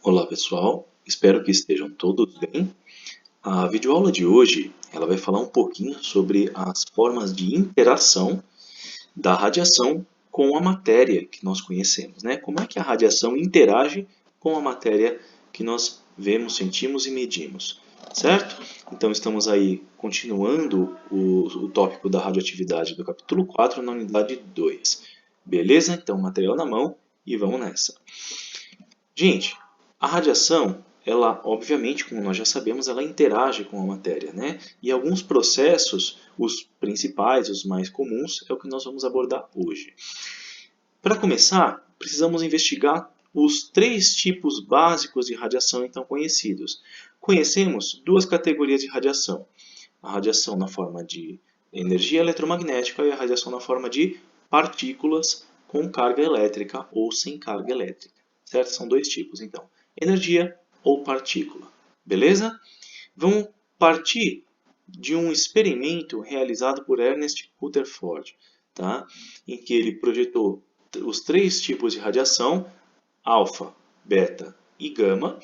Olá pessoal, espero que estejam todos bem. A videoaula de hoje ela vai falar um pouquinho sobre as formas de interação da radiação com a matéria que nós conhecemos, né? Como é que a radiação interage com a matéria que nós vemos, sentimos e medimos, certo? Então estamos aí continuando o tópico da radioatividade do capítulo 4 na unidade 2. Beleza? Então material na mão e vamos nessa. Gente, a radiação, ela, obviamente, como nós já sabemos, ela interage com a matéria, né? E alguns processos, os principais, os mais comuns, é o que nós vamos abordar hoje. Para começar, precisamos investigar os três tipos básicos de radiação então conhecidos. Conhecemos duas categorias de radiação: a radiação na forma de energia eletromagnética e a radiação na forma de partículas com carga elétrica ou sem carga elétrica. Certo? São dois tipos, então: energia ou partícula. Beleza? Vamos partir de um experimento realizado por Ernest Rutherford, tá? Em que ele projetou os três tipos de radiação, alfa, beta e gama,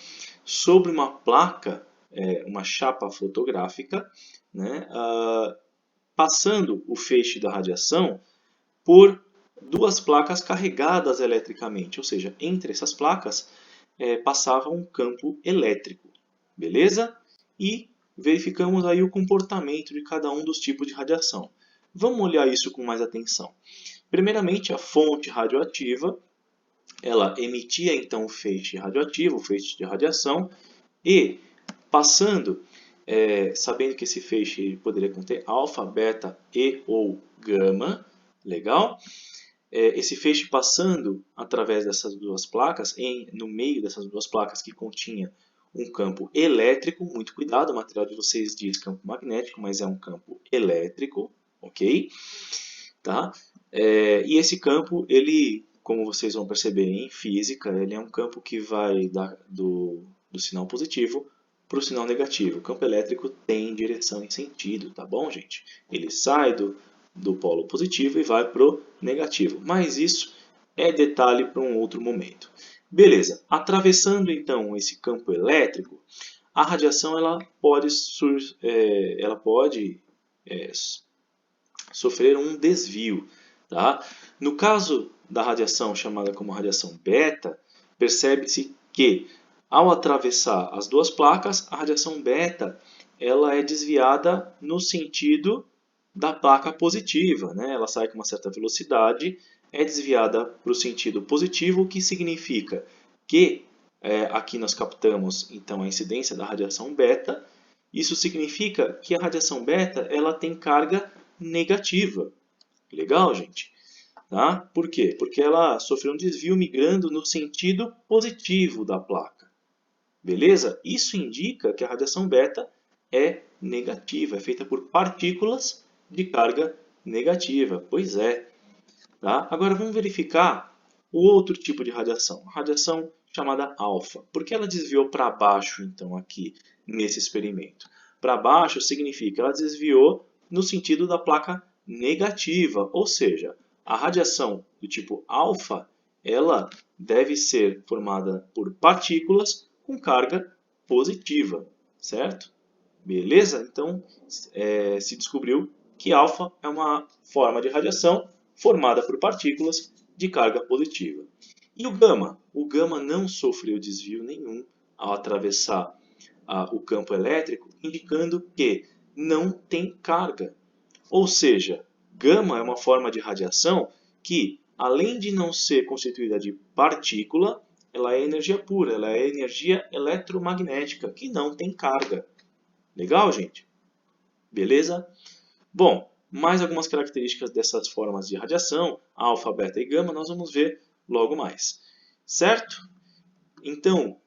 sobre uma placa, uma chapa fotográfica, né, passando o feixe da radiação por duas placas carregadas eletricamente, ou seja, entre essas placas passava um campo elétrico, beleza? E verificamos aí o comportamento de cada um dos tipos de radiação. Vamos olhar isso com mais atenção. Primeiramente, a fonte radioativa, ela emitia então o feixe radioativo, o feixe de radiação, e passando, sabendo que esse feixe poderia conter alfa, beta e ou gama, legal? Esse feixe passando através dessas duas placas, no meio dessas duas placas que continha um campo elétrico, muito cuidado, o material de vocês diz campo magnético, mas é um campo elétrico, ok? Tá? E esse campo, ele, como vocês vão perceber em física, ele é um campo que vai do sinal positivo para o sinal negativo. O campo elétrico tem direção e sentido, tá bom, gente? Ele sai do polo positivo e vai para o negativo. Mas isso é detalhe para um outro momento. Beleza, atravessando então esse campo elétrico, a radiação ela pode sofrer um desvio. Tá? No caso da radiação chamada como radiação beta, percebe-se que ao atravessar as duas placas, a radiação beta ela é desviada no sentido da placa positiva, né? Ela sai com uma certa velocidade, é desviada para o sentido positivo, o que significa que aqui nós captamos então a incidência da radiação beta. Isso significa que a radiação beta ela tem carga negativa. Legal, gente? Tá? Por quê? Porque ela sofreu um desvio migrando no sentido positivo da placa. Beleza? Isso indica que a radiação beta é negativa, é feita por partículas de carga negativa. Pois é. Tá? Agora vamos verificar o outro tipo de radiação, a radiação chamada alfa. Por que ela desviou para baixo, então, aqui nesse experimento? Para baixo significa que ela desviou no sentido da placa negativa, ou seja, a radiação do tipo alfa, ela deve ser formada por partículas com carga positiva, certo? Beleza? Então, se descobriu que alfa é uma forma de radiação formada por partículas de carga positiva. E o gama? O gama não sofreu desvio nenhum ao atravessar o campo elétrico, indicando que não tem carga. Ou seja, gama é uma forma de radiação que, além de não ser constituída de partícula, ela é energia pura, ela é energia eletromagnética, que não tem carga. Legal, gente? Beleza? Bom, mais algumas características dessas formas de radiação, alfa, beta e gama, nós vamos ver logo mais. Certo? Então,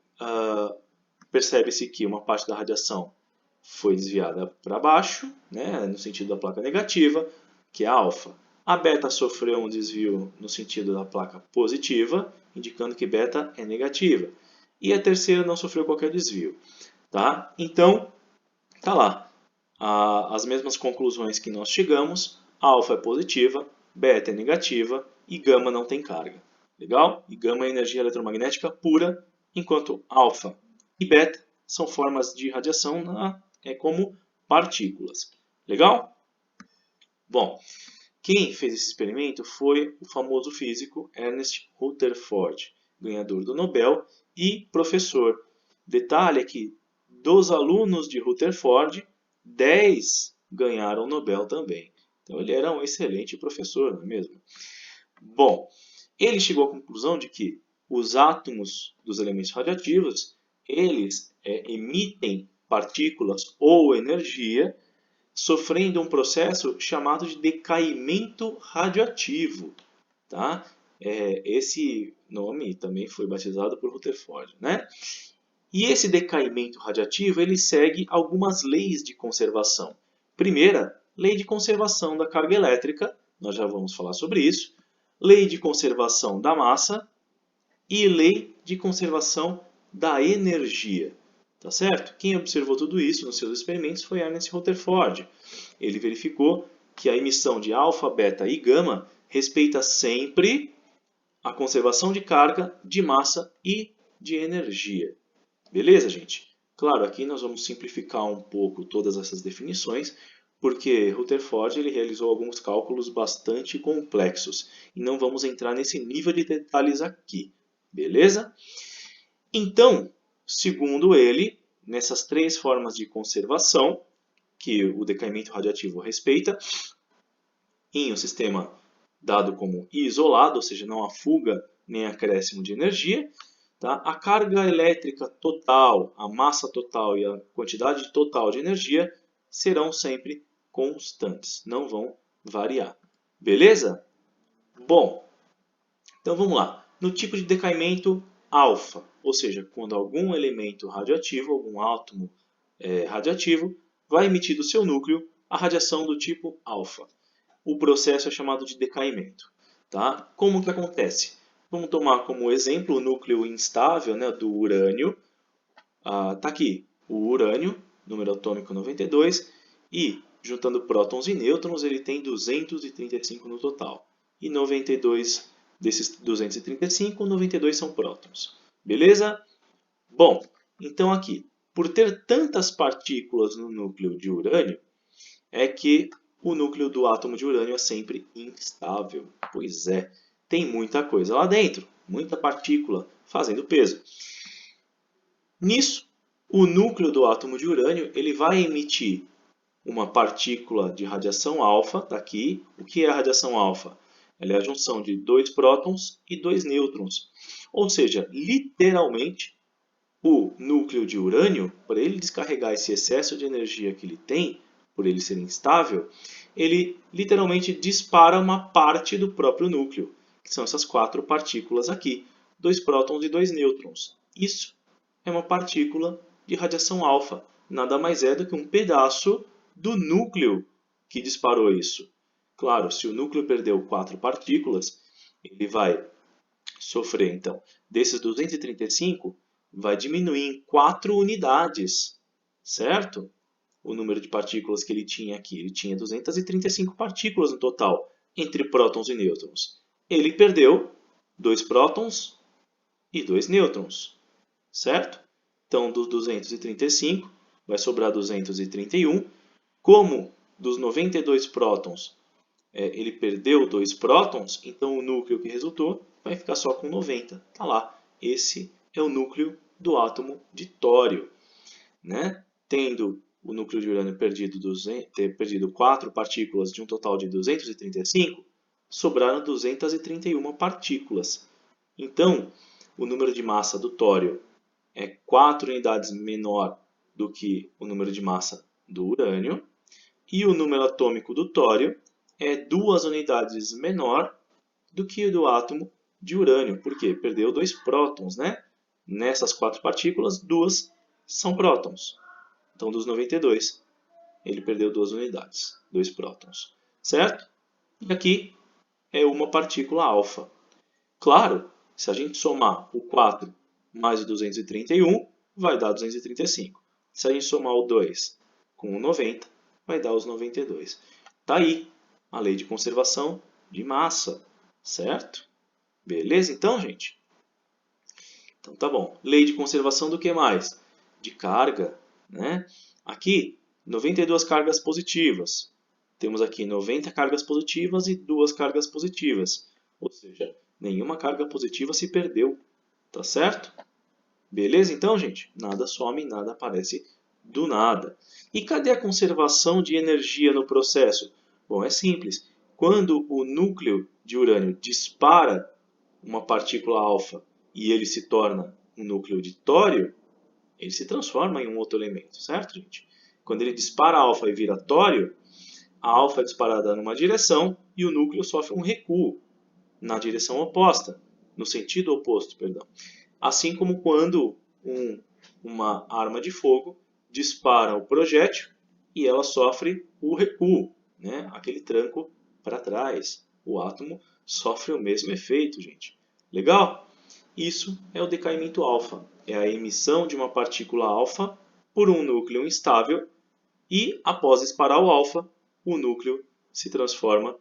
percebe-se que uma parte da radiação foi desviada para baixo, né, no sentido da placa negativa, que é a alfa. A beta sofreu um desvio no sentido da placa positiva, indicando que beta é negativa. E a terceira não sofreu qualquer desvio. Tá? Então, tá lá. As mesmas conclusões que nós chegamos, alfa é positiva, beta é negativa e gama não tem carga. Legal? E gama é energia eletromagnética pura, enquanto alfa e beta são formas de radiação como partículas. Legal? Bom, quem fez esse experimento foi o famoso físico Ernest Rutherford, ganhador do Nobel e professor. Detalhe é que dos alunos de Rutherford, 10 ganharam o Nobel também. Então ele era um excelente professor, não é mesmo? Bom, ele chegou à conclusão de que os átomos dos elementos radioativos, eles emitem partículas ou energia sofrendo um processo chamado de decaimento radioativo. Tá? Esse nome também foi batizado por Rutherford. Né? E esse decaimento radioativo ele segue algumas leis de conservação. Primeira, lei de conservação da carga elétrica, nós já vamos falar sobre isso. Lei de conservação da massa e lei de conservação da energia. Tá certo? Quem observou tudo isso nos seus experimentos foi Ernest Rutherford. Ele verificou que a emissão de alfa, beta e gama respeita sempre a conservação de carga, de massa e de energia. Beleza, gente? Claro, aqui nós vamos simplificar um pouco todas essas definições, porque Rutherford ele realizou alguns cálculos bastante complexos e não vamos entrar nesse nível de detalhes aqui. Beleza? Então, segundo ele, nessas três formas de conservação que o decaimento radioativo respeita, em um sistema dado como isolado, ou seja, não há fuga nem acréscimo de energia, tá? A carga elétrica total, a massa total e a quantidade total de energia serão sempre constantes, não vão variar. Beleza? Bom, então vamos lá. No tipo de decaimento alfa, ou seja, quando algum elemento radioativo, algum átomo radioativo, vai emitir do seu núcleo a radiação do tipo alfa. O processo é chamado de decaimento. Tá? Como que acontece? Vamos tomar como exemplo o núcleo instável, né, do urânio. Tá aqui o urânio, número atômico 92, e juntando prótons e nêutrons ele tem 235 no total. E 92 desses 235, 92 são prótons. Beleza? Bom, então aqui, por ter tantas partículas no núcleo de urânio, é que o núcleo do átomo de urânio é sempre instável. Pois é, tem muita coisa lá dentro, muita partícula fazendo peso. Nisso, o núcleo do átomo de urânio ele vai emitir uma partícula de radiação alfa, tá aqui. O que é a radiação alfa? Ela é a junção de 2 prótons e 2 nêutrons. Ou seja, literalmente, o núcleo de urânio, para ele descarregar esse excesso de energia que ele tem, por ele ser instável, ele literalmente dispara uma parte do próprio núcleo, que são essas 4 partículas aqui, 2 prótons e 2 nêutrons. Isso é uma partícula de radiação alfa, nada mais é do que um pedaço do núcleo que disparou isso. Claro, se o núcleo perdeu 4 partículas, ele vai sofrer, então, desses 235, vai diminuir em 4 unidades, certo? O número de partículas que ele tinha aqui. Ele tinha 235 partículas no total, entre prótons e nêutrons. Ele perdeu 2 prótons e 2 nêutrons, certo? Então, dos 235, vai sobrar 231. Como dos 92 prótons ele perdeu 2 prótons, então o núcleo que resultou vai ficar só com 90. Está lá. Esse é o núcleo do átomo de tório. Né? Tendo o núcleo de urânio perdido 4 partículas de um total de 235, sobraram 231 partículas. Então, o número de massa do tório é 4 unidades menor do que o número de massa do urânio, e o número atômico do tório é 2 unidades menor do que o do átomo de urânio. Por quê? Perdeu 2 prótons, né? Nessas 4 partículas, 2 são prótons. Então, dos 92, ele perdeu 2 unidades, 2 prótons. Certo? E aqui é uma partícula alfa. Claro, se a gente somar o 4 mais o 231, vai dar 235. Se a gente somar o 2 com o 90, vai dar os 92. Está aí a lei de conservação de massa, certo? Beleza então, gente? Então tá bom. Lei de conservação do que mais? De carga, né? Aqui, 92 cargas positivas. Temos aqui 90 cargas positivas e 2 cargas positivas. Ou seja, nenhuma carga positiva se perdeu. Tá certo? Beleza então, gente? Nada some, nada aparece do nada. E cadê a conservação de energia no processo? Bom, é simples. Quando o núcleo de urânio dispara uma partícula alfa e ele se torna um núcleo de tório, ele se transforma em um outro elemento, certo, gente? Quando ele dispara alfa e vira tório, a alfa é disparada numa direção e o núcleo sofre um recuo na direção oposta, no sentido oposto, perdão. Assim como quando uma arma de fogo dispara o projétil e ela sofre o recuo, né? Aquele tranco para trás. O átomo sofre o mesmo efeito, gente. Legal? Isso é o decaimento alfa. É a emissão de uma partícula alfa por um núcleo instável e, após disparar o alfa, o núcleo se transforma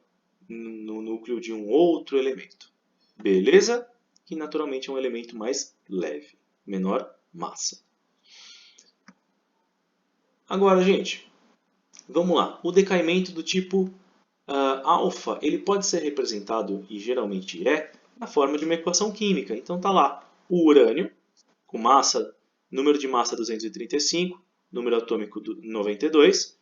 no núcleo de um outro elemento. Beleza? Que naturalmente é um elemento mais leve, menor massa. Agora, gente, vamos lá. O decaimento do tipo alfa, ele pode ser representado, e geralmente é, na forma de uma equação química. Então tá lá, o urânio, com massa, número de massa 235, número atômico 92,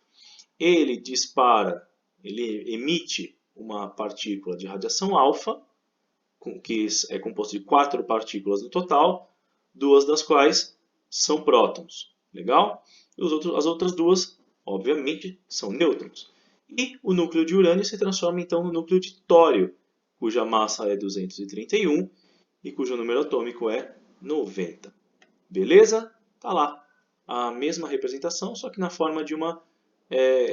ele dispara, ele emite uma partícula de radiação alfa, que é composto de 4 partículas no total, 2 das quais são prótons. Legal? E as outras 2, obviamente, são nêutrons. E o núcleo de urânio se transforma então no núcleo de tório, cuja massa é 231 e cujo número atômico é 90. Beleza? Tá lá. A mesma representação, só que na forma de uma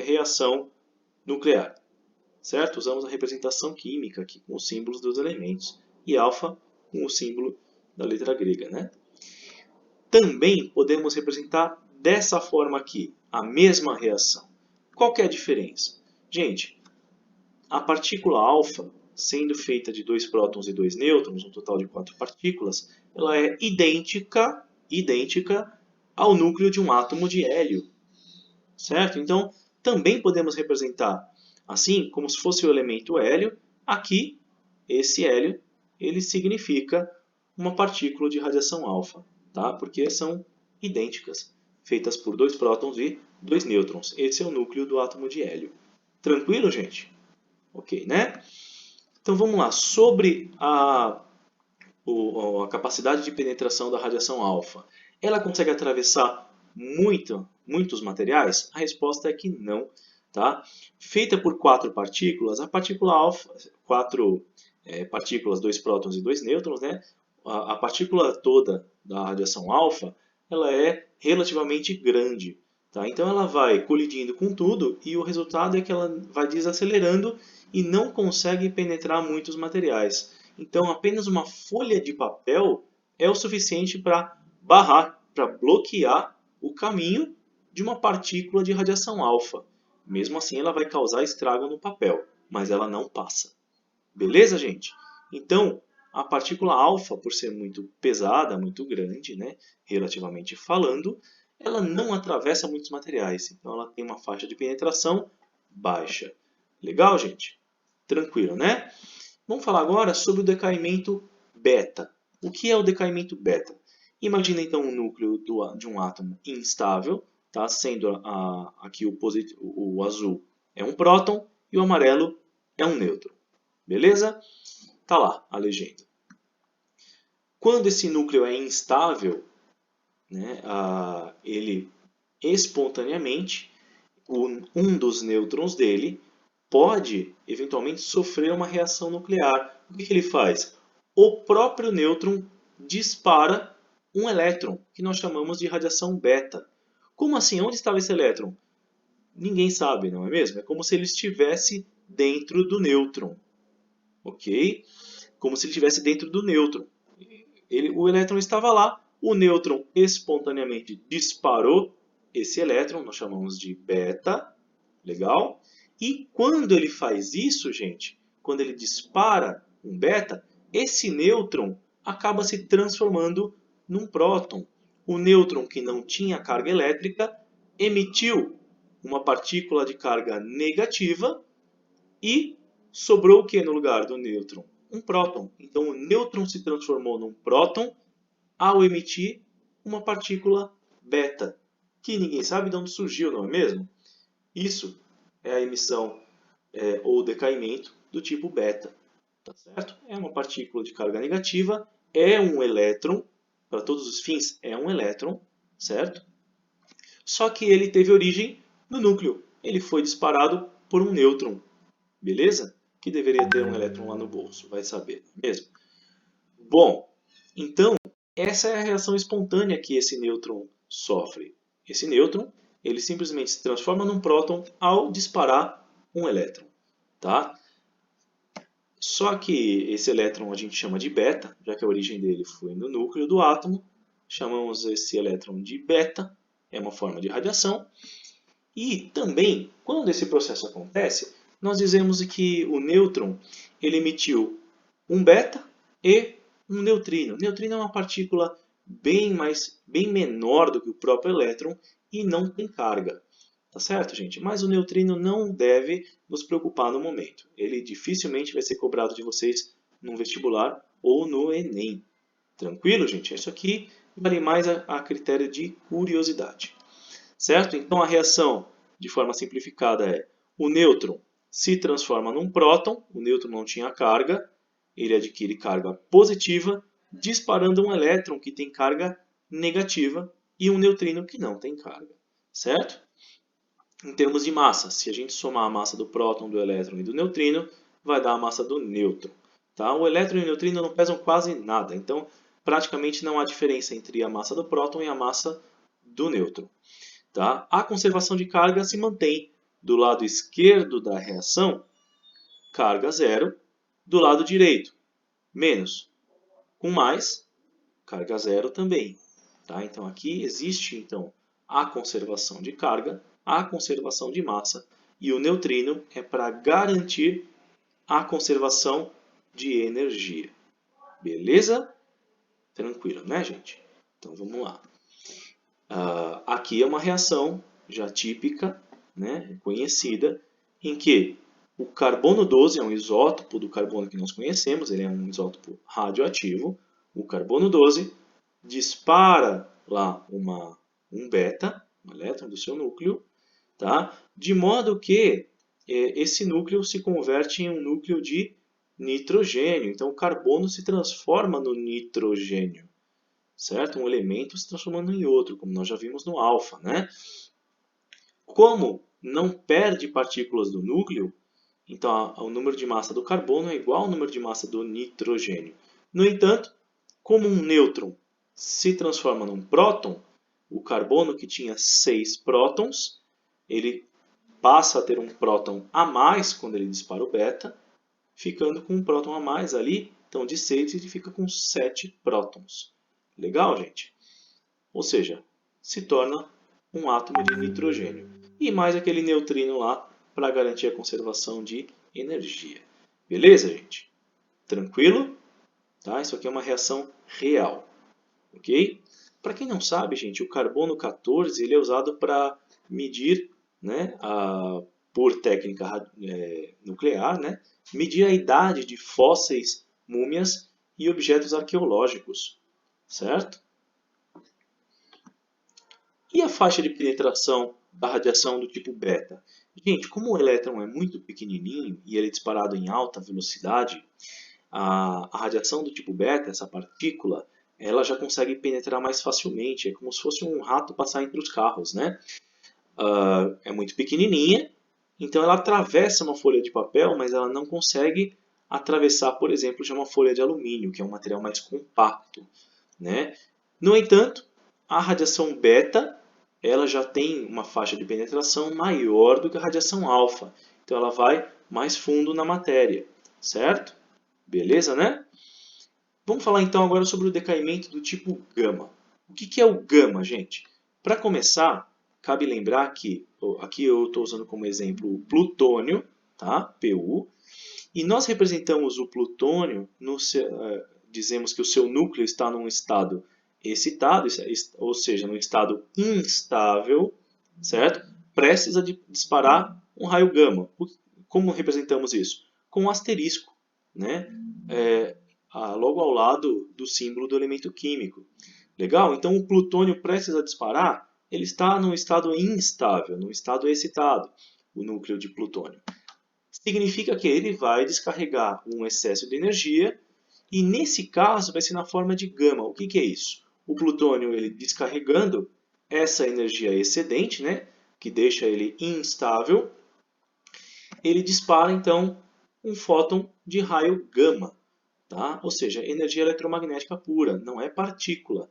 reação nuclear. Certo? Usamos a representação química aqui com os símbolos dos elementos e alfa com o símbolo da letra grega, né? Também podemos representar dessa forma aqui, a mesma reação. Qual que é a diferença? Gente, a partícula alfa, sendo feita de 2 prótons e 2 nêutrons, um total de 4 partículas, ela é idêntica ao núcleo de um átomo de hélio. Certo? Então, também podemos representar assim, como se fosse o elemento hélio. Aqui, esse hélio, ele significa uma partícula de radiação alfa, tá? Porque são idênticas, feitas por 2 prótons e 2 nêutrons. Esse é o núcleo do átomo de hélio. Tranquilo, gente? Ok, né? Então vamos lá. Sobre a capacidade de penetração da radiação alfa, ela consegue atravessar muitos materiais? A resposta é que não. Tá? Feita por 4 partículas, a partícula alfa, 4 partículas, 2 prótons e 2 nêutrons, né? A partícula toda da radiação alfa, ela é relativamente grande. Tá? Então ela vai colidindo com tudo e o resultado é que ela vai desacelerando e não consegue penetrar muitos materiais. Então apenas uma folha de papel é o suficiente para barrar, para bloquear o caminho de uma partícula de radiação alfa. Mesmo assim, ela vai causar estrago no papel, mas ela não passa. Beleza, gente? Então, a partícula alfa, por ser muito pesada, muito grande, né, relativamente falando, ela não atravessa muitos materiais. Então, ela tem uma faixa de penetração baixa. Legal, gente? Tranquilo, né? Vamos falar agora sobre o decaimento beta. O que é o decaimento beta? Imagina, então, um núcleo de um átomo instável, tá? Sendo aqui o azul é um próton e o amarelo é um nêutron. Beleza? Tá lá a legenda. Quando esse núcleo é instável, né, ele espontaneamente, um dos nêutrons dele pode eventualmente sofrer uma reação nuclear. O que ele faz? O próprio nêutron dispara um elétron, que nós chamamos de radiação beta. Como assim? Onde estava esse elétron? Ninguém sabe, não é mesmo? É como se ele estivesse dentro do nêutron. Ok? Como se ele estivesse dentro do nêutron. O elétron estava lá, o nêutron espontaneamente disparou esse elétron, nós chamamos de beta. Legal? E quando ele faz isso, gente, quando ele dispara um beta, esse nêutron acaba se transformando num próton. O nêutron, que não tinha carga elétrica, emitiu uma partícula de carga negativa e sobrou o que no lugar do nêutron? Um próton. Então, o nêutron se transformou num próton ao emitir uma partícula beta, que ninguém sabe de onde surgiu, não é mesmo? Isso é a emissão ou decaimento do tipo beta. Tá certo? É uma partícula de carga negativa, é um elétron, para todos os fins é um elétron, certo? Só que ele teve origem no núcleo. Ele foi disparado por um nêutron, beleza? Que deveria ter um elétron lá no bolso, vai saber, não é mesmo? Bom, então, essa é a reação espontânea que esse nêutron sofre. Esse nêutron, ele simplesmente se transforma num próton ao disparar um elétron, tá? Só que esse elétron a gente chama de beta, já que a origem dele foi no núcleo do átomo. Chamamos esse elétron de beta, é uma forma de radiação. E também, quando esse processo acontece, nós dizemos que o nêutron ele emitiu um beta e um neutrino. O neutrino é uma partícula bem menor do que o próprio elétron e não tem carga. Tá certo, gente? Mas o neutrino não deve nos preocupar no momento. Ele dificilmente vai ser cobrado de vocês no vestibular ou no Enem. Tranquilo, gente? Isso aqui vale mais a critério de curiosidade. Certo? Então a reação, de forma simplificada, é o nêutron se transforma num próton, o nêutron não tinha carga, ele adquire carga positiva, disparando um elétron que tem carga negativa e um neutrino que não tem carga. Certo? Em termos de massa, se a gente somar a massa do próton, do elétron e do neutrino, vai dar a massa do nêutron. Tá? O elétron e o neutrino não pesam quase nada, então praticamente não há diferença entre a massa do próton e a massa do nêutron. Tá? A conservação de carga se mantém do lado esquerdo da reação, carga zero, do lado direito, menos. Com mais, carga zero também. Tá? Então aqui existe então, a conservação de carga, a conservação de massa, e o neutrino é para garantir a conservação de energia. Beleza? Tranquilo, né, gente? Então vamos lá. Aqui é uma reação já típica, né, conhecida, em que o carbono 12 é um isótopo do carbono que nós conhecemos, ele é um isótopo radioativo. O carbono 12 dispara lá um beta, um elétron do seu núcleo, tá? De modo que esse núcleo se converte em um núcleo de nitrogênio. Então, o carbono se transforma no nitrogênio, certo? Um elemento se transformando em outro, como nós já vimos no alfa, né? Como não perde partículas do núcleo, então o número de massa do carbono é igual ao número de massa do nitrogênio. No entanto, como um nêutron se transforma num próton, o carbono que tinha 6 prótons, ele passa a ter um próton a mais quando ele dispara o beta, ficando com um próton a mais ali, então de 6 ele fica com 7 prótons. Legal, gente? Ou seja, se torna um átomo de nitrogênio. E mais aquele neutrino lá para garantir a conservação de energia. Beleza, gente? Tranquilo? Tá? Isso aqui é uma reação real. Ok? Para quem não sabe, gente, o carbono 14 ele é usado para medir, né, por técnica nuclear, né, medir a idade de fósseis, múmias e objetos arqueológicos. Certo? E a faixa de penetração da radiação do tipo beta? Gente, como o elétron é muito pequenininho e ele é disparado em alta velocidade, a radiação do tipo beta, essa partícula, ela já consegue penetrar mais facilmente. É como se fosse um rato passar entre os carros, né? É muito pequenininha, então ela atravessa uma folha de papel, mas ela não consegue atravessar, por exemplo, já uma folha de alumínio, que é um material mais compacto, né? No entanto, a radiação beta ela já tem uma faixa de penetração maior do que a radiação alfa. Então ela vai mais fundo na matéria, certo? Beleza, né? Vamos falar então agora sobre o decaimento do tipo gama. O que é o gama, gente? Para começar, cabe lembrar que, aqui eu estou usando como exemplo o plutônio, tá? Pu, e nós representamos o plutônio, dizemos que o seu núcleo está num estado excitado, ou seja, no estado instável, certo? Prestes a disparar um raio gama. Como representamos isso? Com um asterisco, né? Logo ao lado do símbolo do elemento químico. Legal? Então o plutônio prestes a disparar, ele está num estado instável, num estado excitado, o núcleo de plutônio. Significa que ele vai descarregar um excesso de energia e nesse caso vai ser na forma de gama. O que é isso? O plutônio ele descarregando essa energia excedente, né, que deixa ele instável, ele dispara então um fóton de raio gama, tá? Ou seja, energia eletromagnética pura, não é partícula,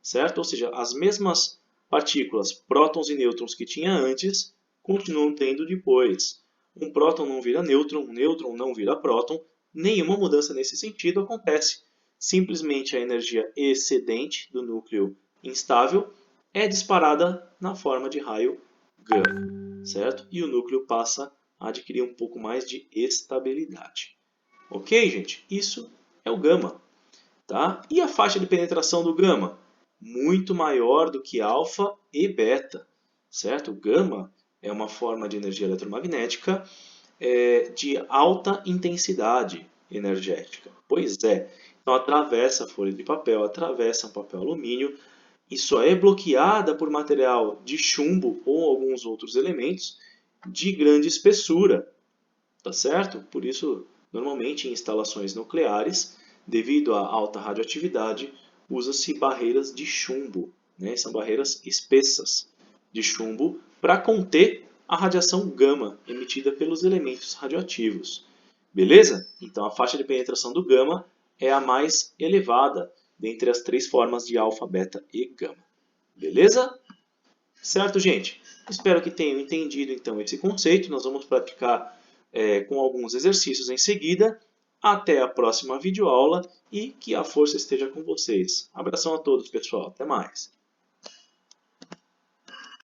certo? Ou seja, as mesmas partículas, prótons e nêutrons que tinha antes, continuam tendo depois. Um próton não vira nêutron, um nêutron não vira próton, nenhuma mudança nesse sentido acontece. Simplesmente a energia excedente do núcleo instável é disparada na forma de raio gama, certo? E o núcleo passa a adquirir um pouco mais de estabilidade. Ok, gente? Isso é o gama. Tá? E a faixa de penetração do gama? Muito maior do que alfa e beta. Certo? O gama é uma forma de energia eletromagnética de alta intensidade energética. Pois é. Então atravessa a folha de papel, atravessa um papel alumínio e só é bloqueada por material de chumbo ou alguns outros elementos de grande espessura. Tá certo? Por isso, normalmente em instalações nucleares, devido à alta radioatividade, usa-se barreiras de chumbo, né? São barreiras espessas de chumbo para conter a radiação gama emitida pelos elementos radioativos. Beleza? Então a faixa de penetração do gama é a mais elevada dentre as três formas de alfa, beta e gama. Beleza? Certo, gente? Espero que tenham entendido então esse conceito. Nós vamos praticar com alguns exercícios em seguida. Até a próxima videoaula e que a força esteja com vocês. Abração a todos, pessoal. Até mais.